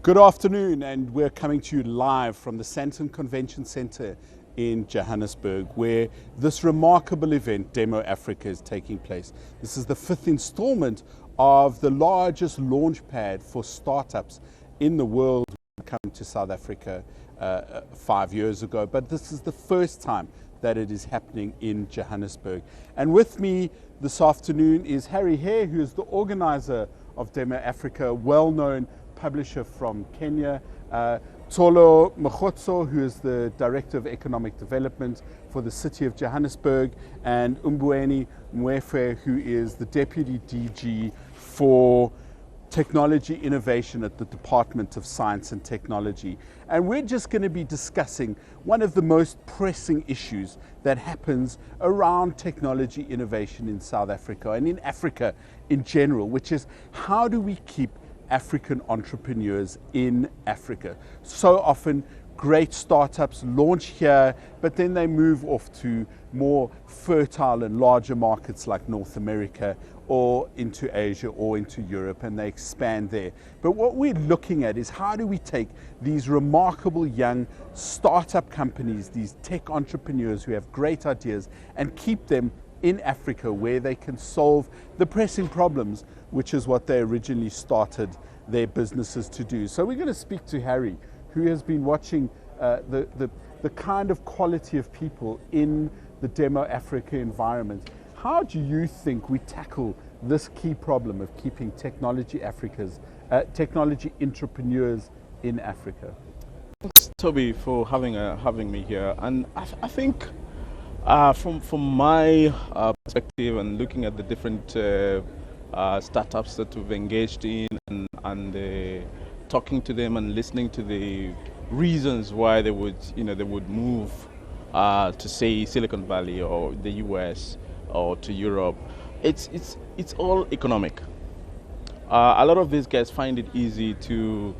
Good afternoon, and we're coming to you live from the Sandton Convention Centre in Johannesburg, where this remarkable event, Demo Africa, is taking place. This is the fifth installment of the largest launch pad for startups in the world. We came to South Africa 5 years ago, but this is the first time that it is happening in Johannesburg. And with me this afternoon is Harry Hare, who is the organizer of Demo Africa, a well-known publisher from Kenya, Tolo Mokgotso, who is the Director of Economic Development for the City of Johannesburg, and Umbueni Mwefe, who is the Deputy DG for Technology Innovation at the Department of Science and Technology. And we're just going to be discussing one of the most pressing issues that happens around technology innovation in South Africa and in Africa in general, which is how do we keep African entrepreneurs in Africa? So often great startups launch here, but then they move off to more fertile and larger markets like North America or into Asia or into Europe, and they expand there. But what we're looking at is how do we take these remarkable young startup companies, these tech entrepreneurs who have great ideas, and keep them in Africa where they can solve the pressing problems, which is what they originally started their businesses to do. So we're going to speak to Harry, who has been watching the kind of quality of people in the Demo Africa environment. How do you think we tackle this key problem of keeping technology entrepreneurs in Africa? Thanks, Toby, for having me here. And I think from my perspective and looking at the different startups that we've engaged in and talking to them and listening to the reasons why they would move to, say, Silicon Valley or the US or to Europe, it's all economic. A lot of these guys find it easy to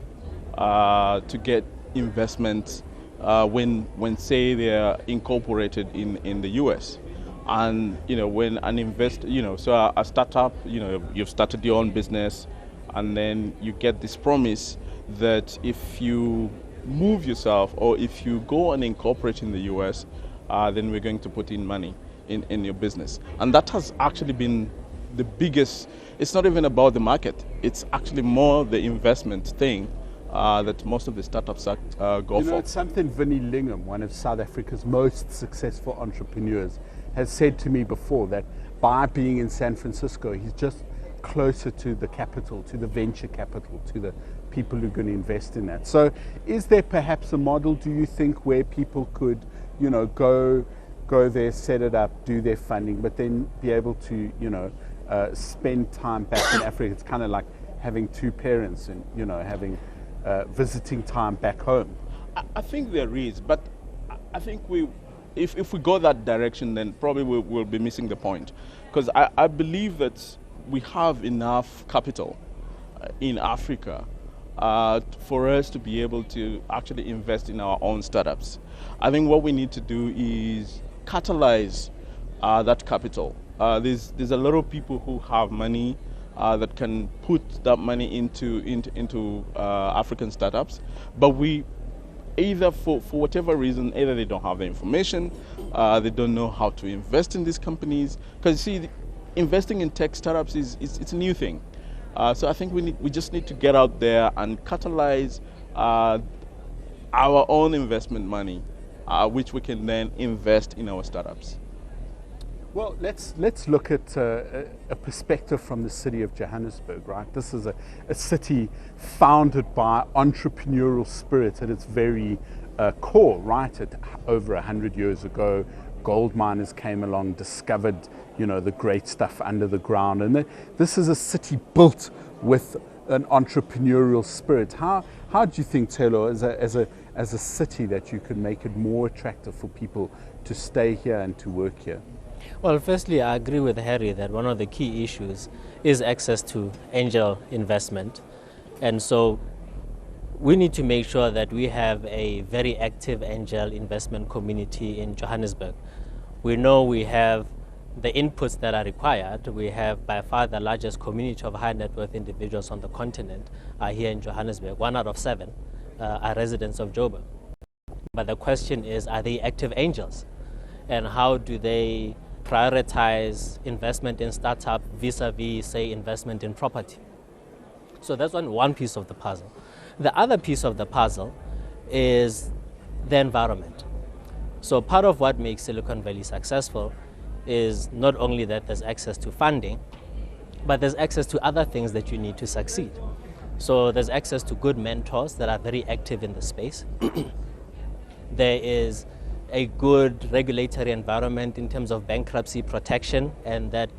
get investment when say they are incorporated in the US. And when an investor, so a startup, you've started your own business, and then you get this promise that if you move yourself or if you go and incorporate in the US, then we're going to put in money in your business. And that has actually been the biggest. It's not even about the market. It's actually more the investment thing that most of the startups go for. It's something Vinnie Lingham, one of South Africa's most successful entrepreneurs, has said to me before, that by being in San Francisco, he's just closer to the capital, to the venture capital, to the people who are going to invest in that. So is there perhaps a model, do you think, where people could, go there, set it up, do their funding, but then be able to, spend time back in Africa? It's kind of like having two parents and, having visiting time back home. I think there is, but I think if we go that direction, then probably we'll be missing the point. Because I believe that we have enough capital in Africa for us to be able to actually invest in our own startups. I think what we need to do is catalyze that capital. There's a lot of people who have money that can put that money into African startups, but we either for whatever reason, either they don't have the information, they don't know how to invest in these companies. Because you see, investing in tech startups it's a new thing. So I think we just need to get out there and catalyze our own investment money, which we can then invest in our startups. Well, let's look at a perspective from the city of Johannesburg, right? This is a city founded by entrepreneurial spirit at its very core, right? Over 100 years ago, gold miners came along, discovered, the great stuff under the ground. And this is a city built with an entrepreneurial spirit. How do you think, Taylor, as a city, that you could make it more attractive for people to stay here and to work here? Well, firstly, I agree with Harry that one of the key issues is access to angel investment. And so we need to make sure that we have a very active angel investment community in Johannesburg. We know we have the inputs that are required. We have by far the largest community of high net worth individuals on the continent here in Johannesburg. 1 out of 7 are residents of Joburg. But the question is, are they active angels? And how do they prioritize investment in startup vis-a-vis, say, investment in property? So that's one piece of the puzzle. The other piece of the puzzle is the environment. So part of what makes Silicon Valley successful is not only that there's access to funding, but there's access to other things that you need to succeed. So there's access to good mentors that are very active in the space. There is a good regulatory environment in terms of bankruptcy protection, and that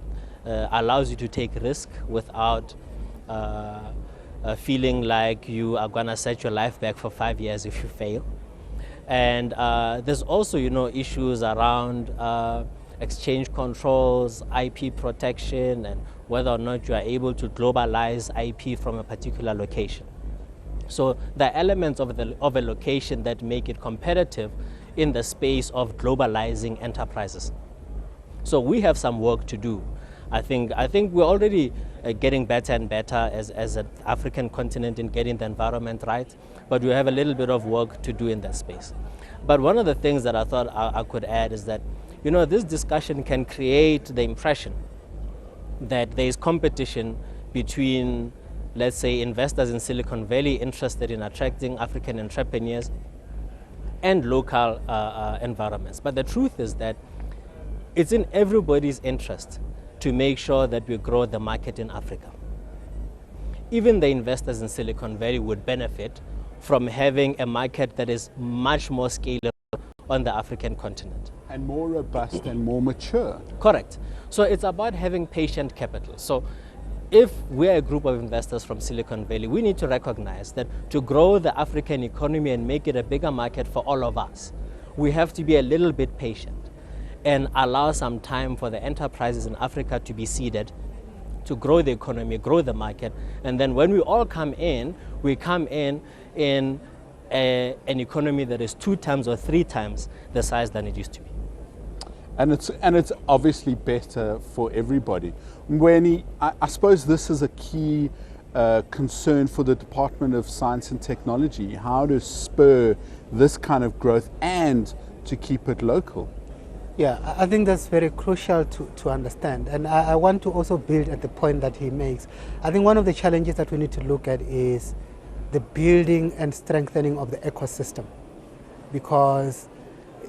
allows you to take risk without feeling like you are going to set your life back for 5 years if you fail. And there's also, issues around exchange controls, IP protection, and whether or not you are able to globalize IP from a particular location. So there are elements of a location that make it competitive in the space of globalizing enterprises. So we have some work to do. I think we're already getting better and better as an African continent in getting the environment right, but we have a little bit of work to do in that space. But one of the things that I thought I could add is that, this discussion can create the impression that there is competition between, let's say, investors in Silicon Valley interested in attracting African entrepreneurs and local environments. But the truth is that it's in everybody's interest to make sure that we grow the market in Africa. Even the investors in Silicon Valley would benefit from having a market that is much more scalable on the African continent. And more robust and more mature. Correct. So it's about having patient capital. So if we're a group of investors from Silicon Valley, we need to recognize that to grow the African economy and make it a bigger market for all of us, we have to be a little bit patient and allow some time for the enterprises in Africa to be seeded, to grow the economy, grow the market. And then when we all come in, we come in an economy that is 2 times or 3 times the size than it used to be. And it's obviously better for everybody. I suppose this is a key concern for the Department of Science and Technology, how to spur this kind of growth and to keep it local. Yeah, I think that's very crucial to understand. And I want to also build at the point that he makes. I think one of the challenges that we need to look at is the building and strengthening of the ecosystem. Because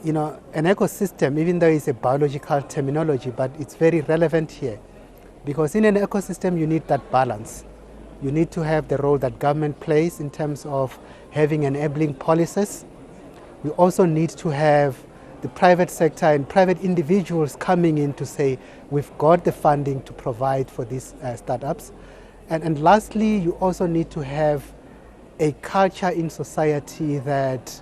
an ecosystem, even though it's a biological terminology, but it's very relevant here. Because in an ecosystem, you need that balance. You need to have the role that government plays in terms of having enabling policies. We also need to have the private sector and private individuals coming in to say, we've got the funding to provide for these startups. And lastly, you also need to have a culture in society that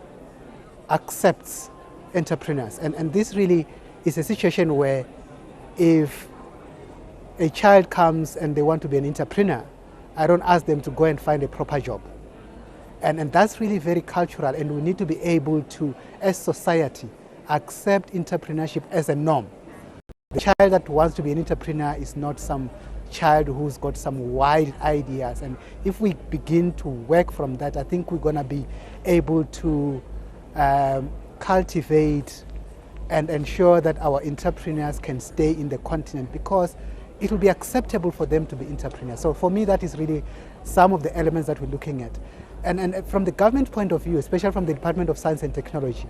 accepts entrepreneurs. And this really is a situation where if a child comes and they want to be an entrepreneur, I don't ask them to go and find a proper job. And that's really very cultural, and we need to be able to, as society, accept entrepreneurship as a norm. The child that wants to be an entrepreneur is not some child who's got some wild ideas. And if we begin to work from that, I think we're going to be able to cultivate and ensure that our entrepreneurs can stay in the continent, because it will be acceptable for them to be entrepreneurs. So for me, that is really some of the elements that we're looking at. And from the government point of view, especially from the Department of Science and Technology,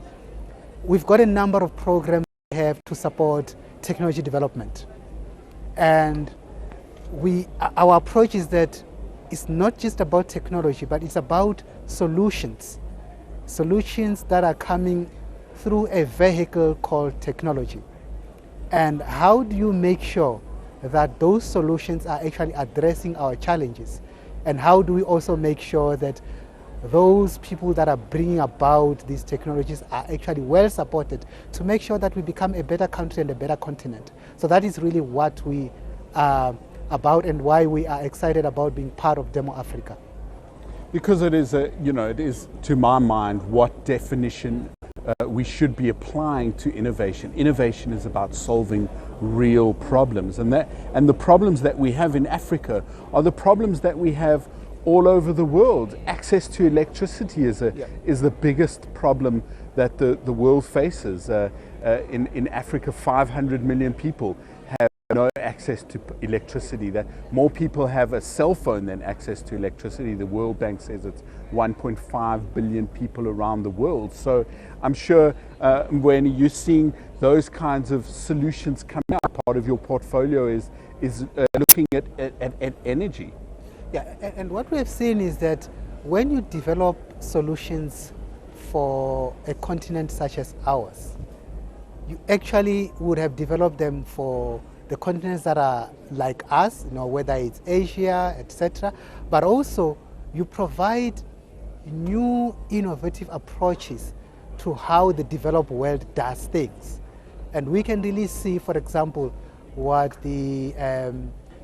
we've got a number of programs we have to support technology development. And our approach is that it's not just about technology, but it's about solutions that are coming through a vehicle called technology. And how do you make sure that those solutions are actually addressing our challenges? And how do we also make sure that those people that are bringing about these technologies are actually well supported to make sure that we become a better country and a better continent? So that is really what we are about and why we are excited about being part of Demo Africa. Because it is, it is, to my mind, what definition we should be applying to innovation. Innovation is about solving real problems. And the problems that we have in Africa are the problems that we have all over the world. Access to electricity is the biggest problem that the world faces. In Africa, 500 million people have no access to electricity. That more people have a cell phone than access to electricity. The World Bank says it's 1.5 billion people around the world. So I'm sure when you're seeing those kinds of solutions come out, part of your portfolio is looking at energy. Yeah, and what we have seen is that when you develop solutions for a continent such as ours, you actually would have developed them for the continents that are like us, whether it's Asia, etc. But also you provide new innovative approaches to how the developed world does things. And we can really see, for example, what the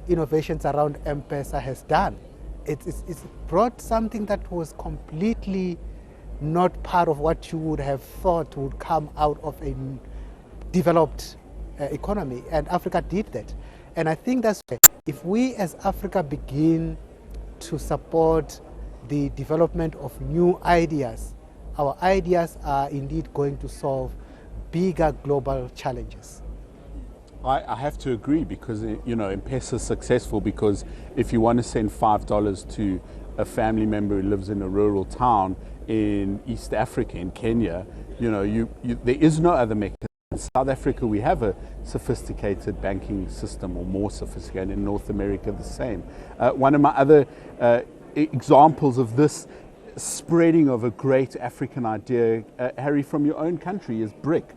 innovations around M-Pesa has done. It's brought something that was completely not part of what you would have thought would come out of a developed economy, and Africa did that. And I think that's why, if we as Africa begin to support the development of new ideas, our ideas are indeed going to solve bigger global challenges. I have to agree, because M-Pesa is successful because if you want to send $5 to a family member who lives in a rural town in East Africa, in Kenya, there is no other mechanism. In South Africa, we have a sophisticated banking system, or more sophisticated. In North America, the same. One of my other examples of this spreading of a great African idea, Harry, from your own country, is BRIC.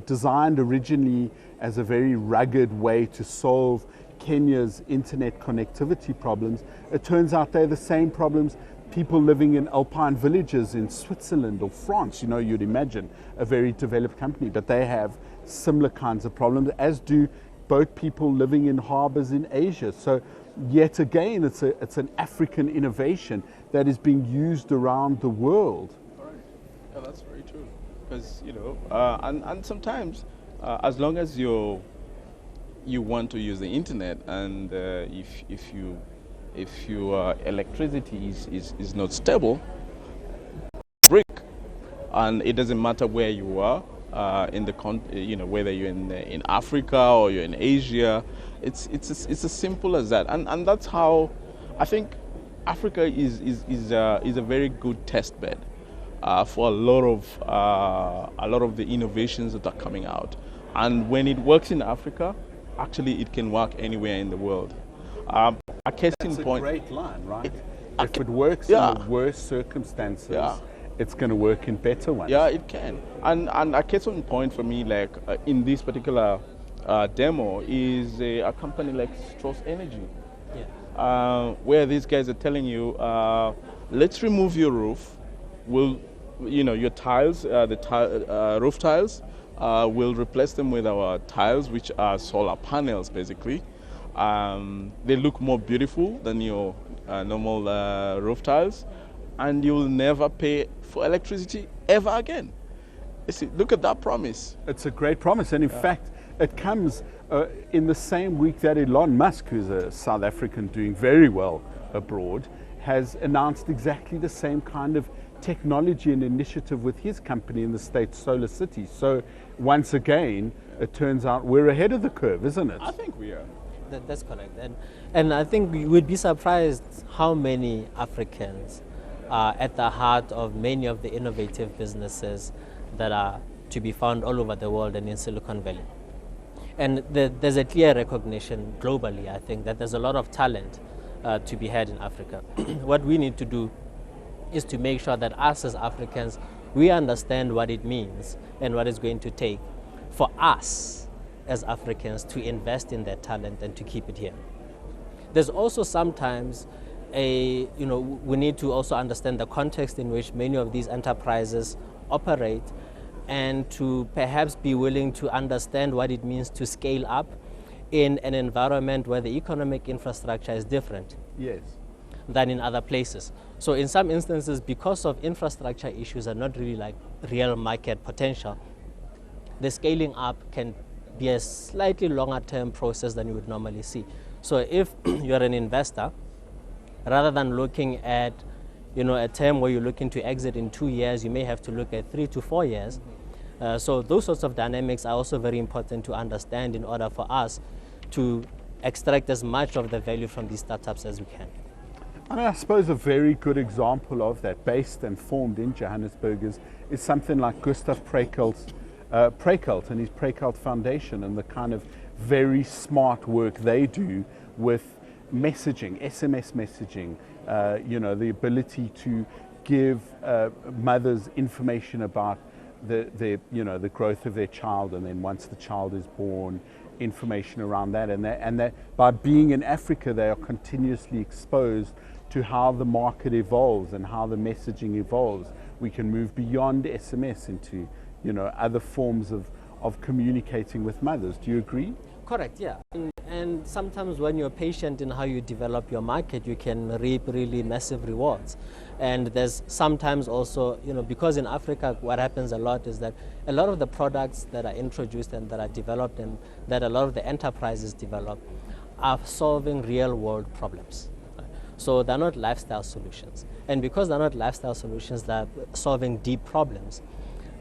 Designed originally as a very rugged way to solve Kenya's internet connectivity problems. It turns out they're the same problems people living in alpine villages in Switzerland or France, you'd imagine a very developed company, but they have similar kinds of problems, as do boat people living in harbors in Asia. So yet again, it's an African innovation that is being used around the world. Right. Yeah, that's very true. Because and sometimes as long as you want to use the internet, and if your electricity is not stable, BRIC, and it doesn't matter where you are in the whether you're in Africa or you're in Asia, it's as simple as that, and that's how I think Africa is a very good test bed for a lot of the innovations that are coming out. And when it works in Africa, actually it can work anywhere in the world. A case in point. That's a great line, right? If it works in the worst circumstances, it's going to work in better ones. Yeah, it can. And a case in point for me, like in this particular demo, is a company like Strauss Energy, where these guys are telling you, let's remove your roof. Your tiles, roof tiles, we'll replace them with our tiles, which are solar panels, basically. They look more beautiful than your normal roof tiles, and you'll never pay for electricity ever again. Look at that promise. It's a great promise, and in fact, it comes in the same week that Elon Musk, who's a South African doing very well abroad, has announced exactly the same kind of technology and initiative with his company in the state Solar City. So once again, it turns out we're ahead of the curve, isn't it? I think we are. That's correct. And I think you would be surprised how many Africans are at the heart of many of the innovative businesses that are to be found all over the world and in Silicon Valley. And there's a clear recognition globally, I think, that there's a lot of talent to be had in Africa. What we need to do is to make sure that us as Africans, we understand what it means and what it's going to take for us as Africans to invest in that talent and to keep it here. There's also sometimes we need to also understand the context in which many of these enterprises operate, and to perhaps be willing to understand what it means to scale up in an environment where the economic infrastructure is different. Yes. Than in other places. So in some instances, because of infrastructure issues are not really like real market potential, the scaling up can be a slightly longer term process than you would normally see. So if you're an investor, rather than looking at a term where you're looking to exit in 2 years, you may have to look at 3 to 4 years. So those sorts of dynamics are also very important to understand in order for us to extract as much of the value from these startups as we can. I mean, I suppose a very good example of that, based and formed in Johannesburg, is something like Gustav Prekelt and his Prekelt Foundation, and the kind of very smart work they do with messaging, SMS messaging, the ability to give mothers information about the growth of their child, and then once the child is born, information around that, and that by being in Africa, they are continuously exposed to how the market evolves and how the messaging evolves. We can move beyond SMS into other forms of communicating with mothers. Do you agree? Correct, yeah. And sometimes when you're patient in how you develop your market, you can reap really massive rewards. And there's sometimes also, because in Africa, what happens a lot is that a lot of the products that are introduced and that are developed and that a lot of the enterprises develop are solving real world problems. So they're not lifestyle solutions. And because they're not lifestyle solutions, they're solving deep problems.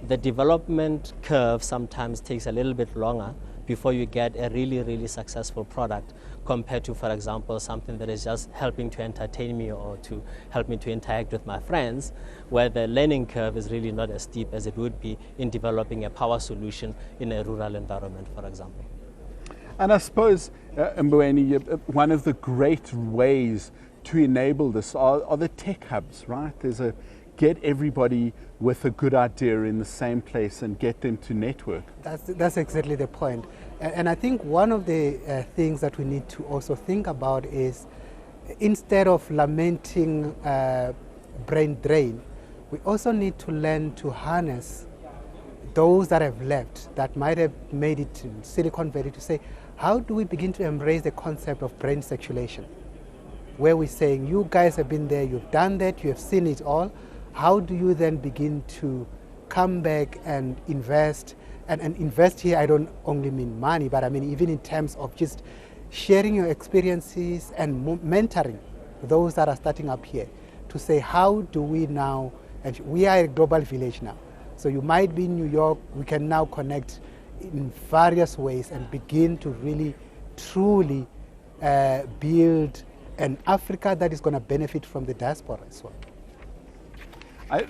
The development curve sometimes takes a little bit longer before you get a really, really successful product compared to, for example, something that is just helping to entertain me or to help me to interact with my friends, where the learning curve is really not as steep as it would be in developing a power solution in a rural environment, for example. And I suppose, Mbweni, one of the great ways to enable this are the tech hubs, right? Get everybody with a good idea in the same place and get them to network. That's exactly the point. And I think one of the things that we need to also think about is, instead of lamenting brain drain, we also need to learn to harness those that have left, that might have made it to Silicon Valley, to say, how do we begin to embrace the concept of brain circulation? Where we're saying, you guys have been there, you've done that, you have seen it all. How do you then begin to come back and invest? And invest here, I don't only mean money, but I mean even in terms of just sharing your experiences and mentoring those that are starting up here, to say, how do we now, and we are a global village now. So you might be in New York, we can now connect in various ways and begin to really, truly build an Africa that is going to benefit from the diaspora as well.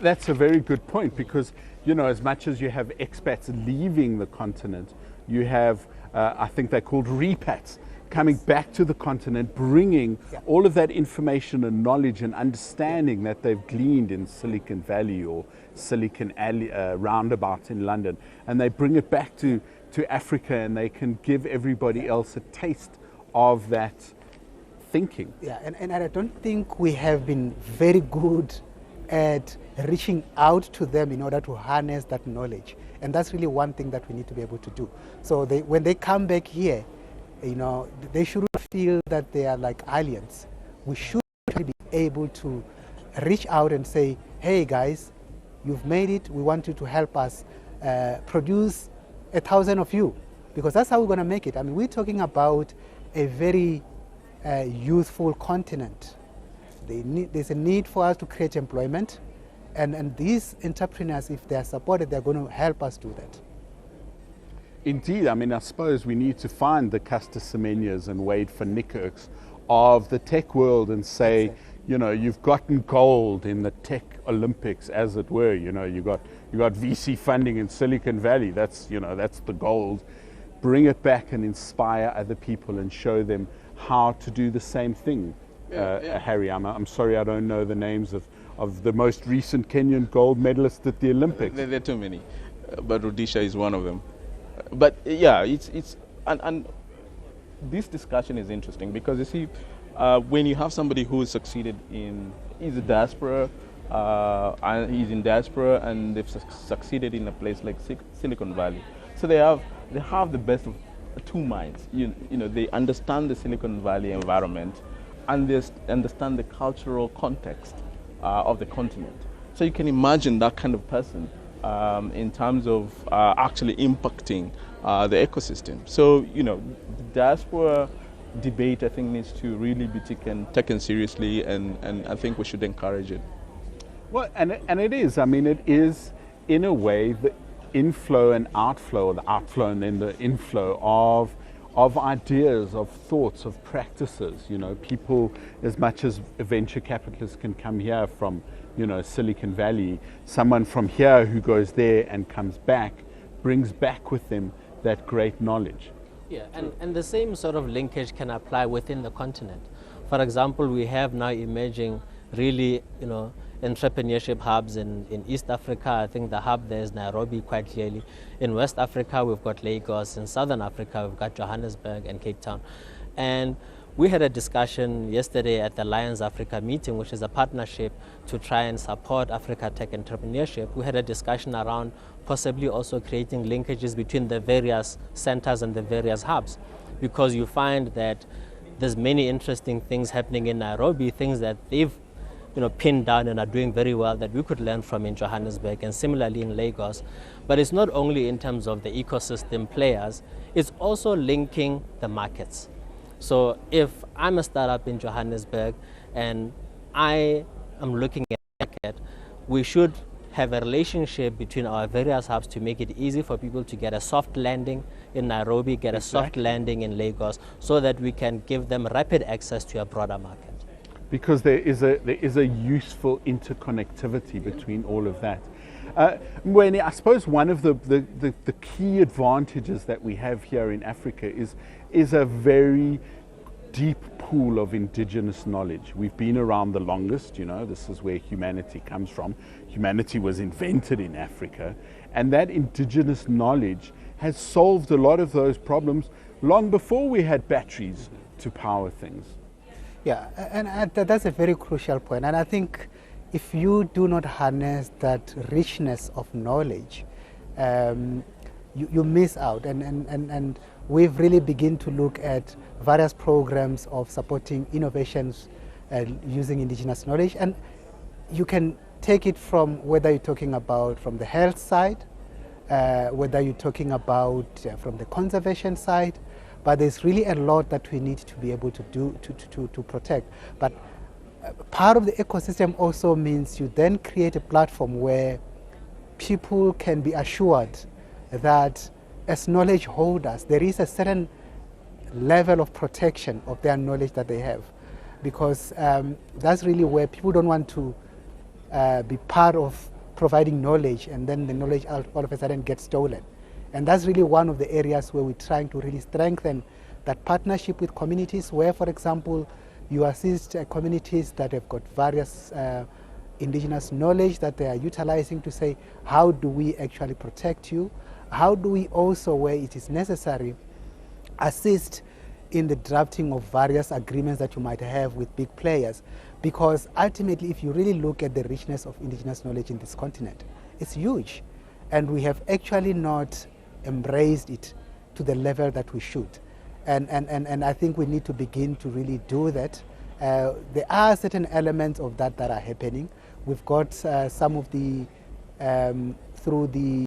That's a very good point, because as much as you have expats leaving the continent, you have I think they're called repats coming back to the continent, bringing all of that information and knowledge and understanding that they've gleaned in Silicon Valley or Silicon Alley roundabout in London, and they bring it back to Africa, and they can give everybody else a taste of that thinking. Yeah, and I don't think we have been very good at reaching out to them in order to harness that knowledge. And that's really one thing that we need to be able to do. So when they come back here, they shouldn't feel that they are like aliens. We should be able to reach out and say, hey guys, you've made it, we want you to help us produce 1,000 of you, because that's how we're going to make it. I mean, we're talking about a very youthful continent. There's a need for us to create employment, and these entrepreneurs, if they are supported, they're going to help us do that. Indeed, I mean, I suppose we need to find the Caster Semenyas and Wade van Niekerks of the tech world and say, you've gotten gold in the tech Olympics, as it were. You got VC funding in Silicon Valley. That's the gold. Bring it back and inspire other people and show them how to do the same thing. Harry, I'm sorry I don't know the names of the most recent Kenyan gold medalists at the Olympics. There are too many, but Rudisha is one of them. But yeah, and this discussion is interesting because you see, when you have somebody who has succeeded he's a diaspora, and he's in diaspora, and they've succeeded in a place like Silicon Valley, so they have the best of two minds. They understand the Silicon Valley environment, and they understand the cultural context of the continent. So you can imagine that kind of person in terms of actually impacting the ecosystem. So, the diaspora debate, I think, needs to really be taken seriously, and I think we should encourage it. Well, and it is. I mean, it is, in a way, the inflow and outflow, or the outflow and then the inflow of ideas, of thoughts, of practices. People, as much as venture capitalists can come here from, Silicon Valley, someone from here who goes there and comes back, brings back with them that great knowledge. Yeah, and the same sort of linkage can apply within the continent. For example, we have now emerging really, entrepreneurship hubs in East Africa. I think the hub there is Nairobi, quite clearly. In West Africa, we've got Lagos. In Southern Africa, we've got Johannesburg and Cape Town. And we had a discussion yesterday at the Lions Africa meeting, which is a partnership to try and support Africa tech entrepreneurship. We had a discussion around possibly also creating linkages between the various centers and the various hubs, because you find that there's many interesting things happening in Nairobi, things that they've pinned down and are doing very well that we could learn from in Johannesburg, and similarly in Lagos. But it's not only in terms of the ecosystem players, it's also linking the markets. So if I'm a startup in Johannesburg and I am looking at the market, we should have a relationship between our various hubs to make it easy for people to get a soft landing in Nairobi, get a soft landing in Lagos, so that we can give them rapid access to a broader market. Because there is a useful interconnectivity between all of that. Mweni, I suppose one of the key advantages that we have here in Africa is a very deep pool of indigenous knowledge. We've been around the longest, this is where humanity comes from. Humanity was invented in Africa, and that indigenous knowledge has solved a lot of those problems long before we had batteries to power things. Yeah, and that's a very crucial point. And I think if you do not harness that richness of knowledge, you miss out. And we've really begun to look at various programs of supporting innovations using indigenous knowledge. And you can take it from whether you're talking about from the health side, whether you're talking about from the conservation side. But there's really a lot that we need to be able to do to protect. But part of the ecosystem also means you then create a platform where people can be assured that as knowledge holders, there is a certain level of protection of their knowledge that they have. Because that's really where people don't want to be part of providing knowledge, and then the knowledge all of a sudden gets stolen. And that's really one of the areas where we're trying to really strengthen that partnership with communities, where, for example, you assist communities that have got various indigenous knowledge that they are utilizing to say, how do we actually protect you? How do we also, where it is necessary, assist in the drafting of various agreements that you might have with big players? Because ultimately, if you really look at the richness of indigenous knowledge in this continent, it's huge. And we have actually not embraced it to the level that we should. And I think we need to begin to really do that. There are certain elements of that are happening. We've got some of the, through the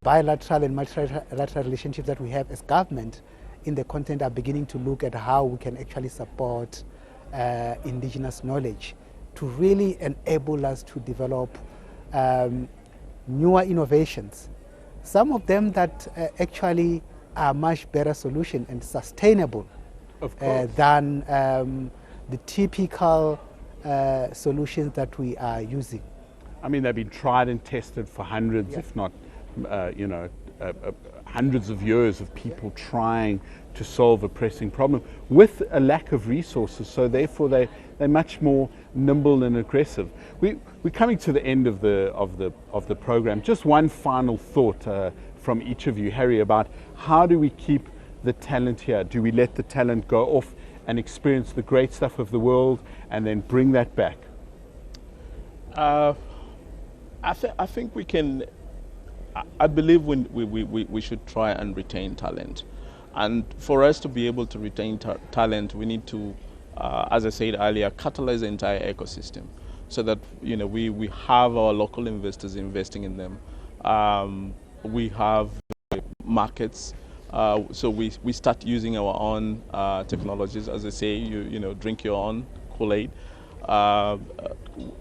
bilateral and multilateral relationships that we have as government in the continent, are beginning to look at how we can actually support indigenous knowledge to really enable us to develop newer innovations. Some of them that actually are much better solution and sustainable than the typical solutions that we are using. I mean, they've been tried and tested for hundreds, if not, hundreds of years of people trying to solve a pressing problem with a lack of resources. So therefore, they're much more nimble and aggressive. We're coming to the end of the program. Just one final thought from each of you, Harry, about how do we keep the talent here? Do we let the talent go off and experience the great stuff of the world and then bring that back? I think we can. I believe we should try and retain talent. And for us to be able to retain talent, we need to, as I said earlier, catalyze the entire ecosystem so that we have our local investors investing in them. We have markets. So we start using our own technologies. As I say, you know, drink your own Kool-Aid.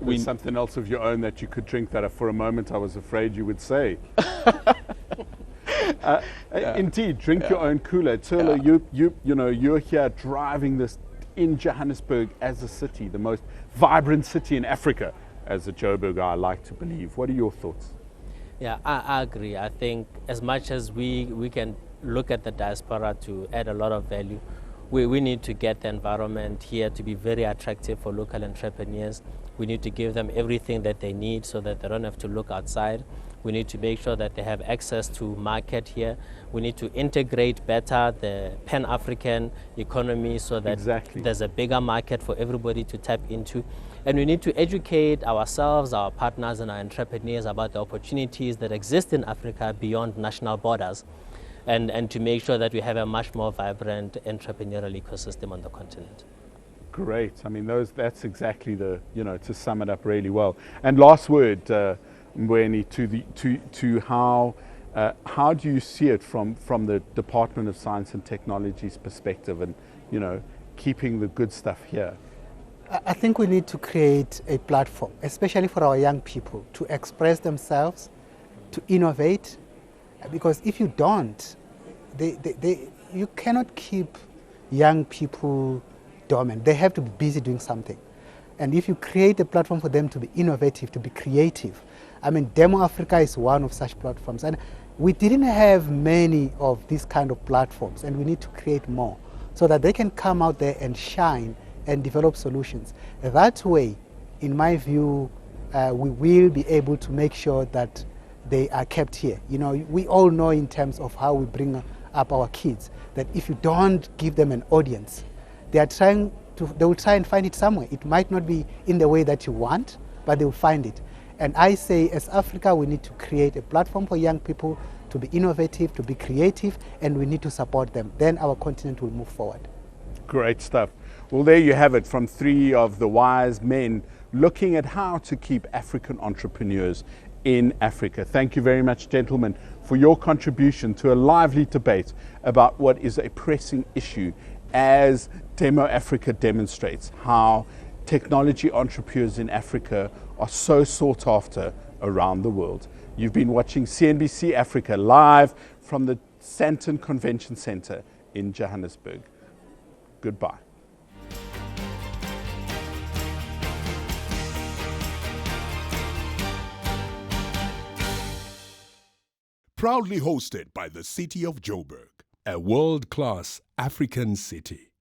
There's something else of your own that you could drink that for a moment I was afraid you would say. Indeed, drink your own Kool-Aid. Turlo, you know, you're here driving this in Johannesburg as a city, the most vibrant city in Africa, as a Joburg I like to believe. What are your thoughts? Yeah, I agree. I think as much as we can look at the diaspora to add a lot of value, we need to get the environment here to be very attractive for local entrepreneurs. We need to give them everything that they need so that they don't have to look outside. We need to make sure that they have access to market here. We need to integrate better the Pan-African economy so that there's a bigger market for everybody to tap into. And we need to educate ourselves, our partners and our entrepreneurs about the opportunities that exist in Africa beyond national borders, and to make sure that we have a much more vibrant entrepreneurial ecosystem on the continent. Great. I mean, that's exactly the, you know, to sum it up really well. And last word, Mbweni, to how do you see it from the Department of Science and Technology's perspective, and, you know, keeping the good stuff here? I think we need to create a platform, especially for our young people, to express themselves, to innovate, because if you don't, you cannot keep young people dormant. They have to be busy doing something. And if you create a platform for them to be innovative, to be creative, I mean, Demo Africa is one of such platforms. And we didn't have many of these kind of platforms, and we need to create more so that they can come out there and shine and develop solutions. That way, in my view, we will be able to make sure that they are kept here. You know, we all know in terms of how we bring up our kids, that if you don't give them an audience, they will try and find it somewhere. It might not be in the way that you want, but they will find it. And I say, as Africa, we need to create a platform for young people to be innovative, to be creative, and we need to support them. Then our continent will move forward. Great stuff. Well, there you have it from three of the wise men looking at how to keep African entrepreneurs in Africa. Thank you very much, gentlemen, for your contribution to a lively debate about what is a pressing issue, as Demo Africa demonstrates how technology entrepreneurs in Africa are so sought after around the world. You've been watching CNBC Africa live from the Sandton Convention Center in Johannesburg. Goodbye. Proudly hosted by the city of Joburg, a world-class African city.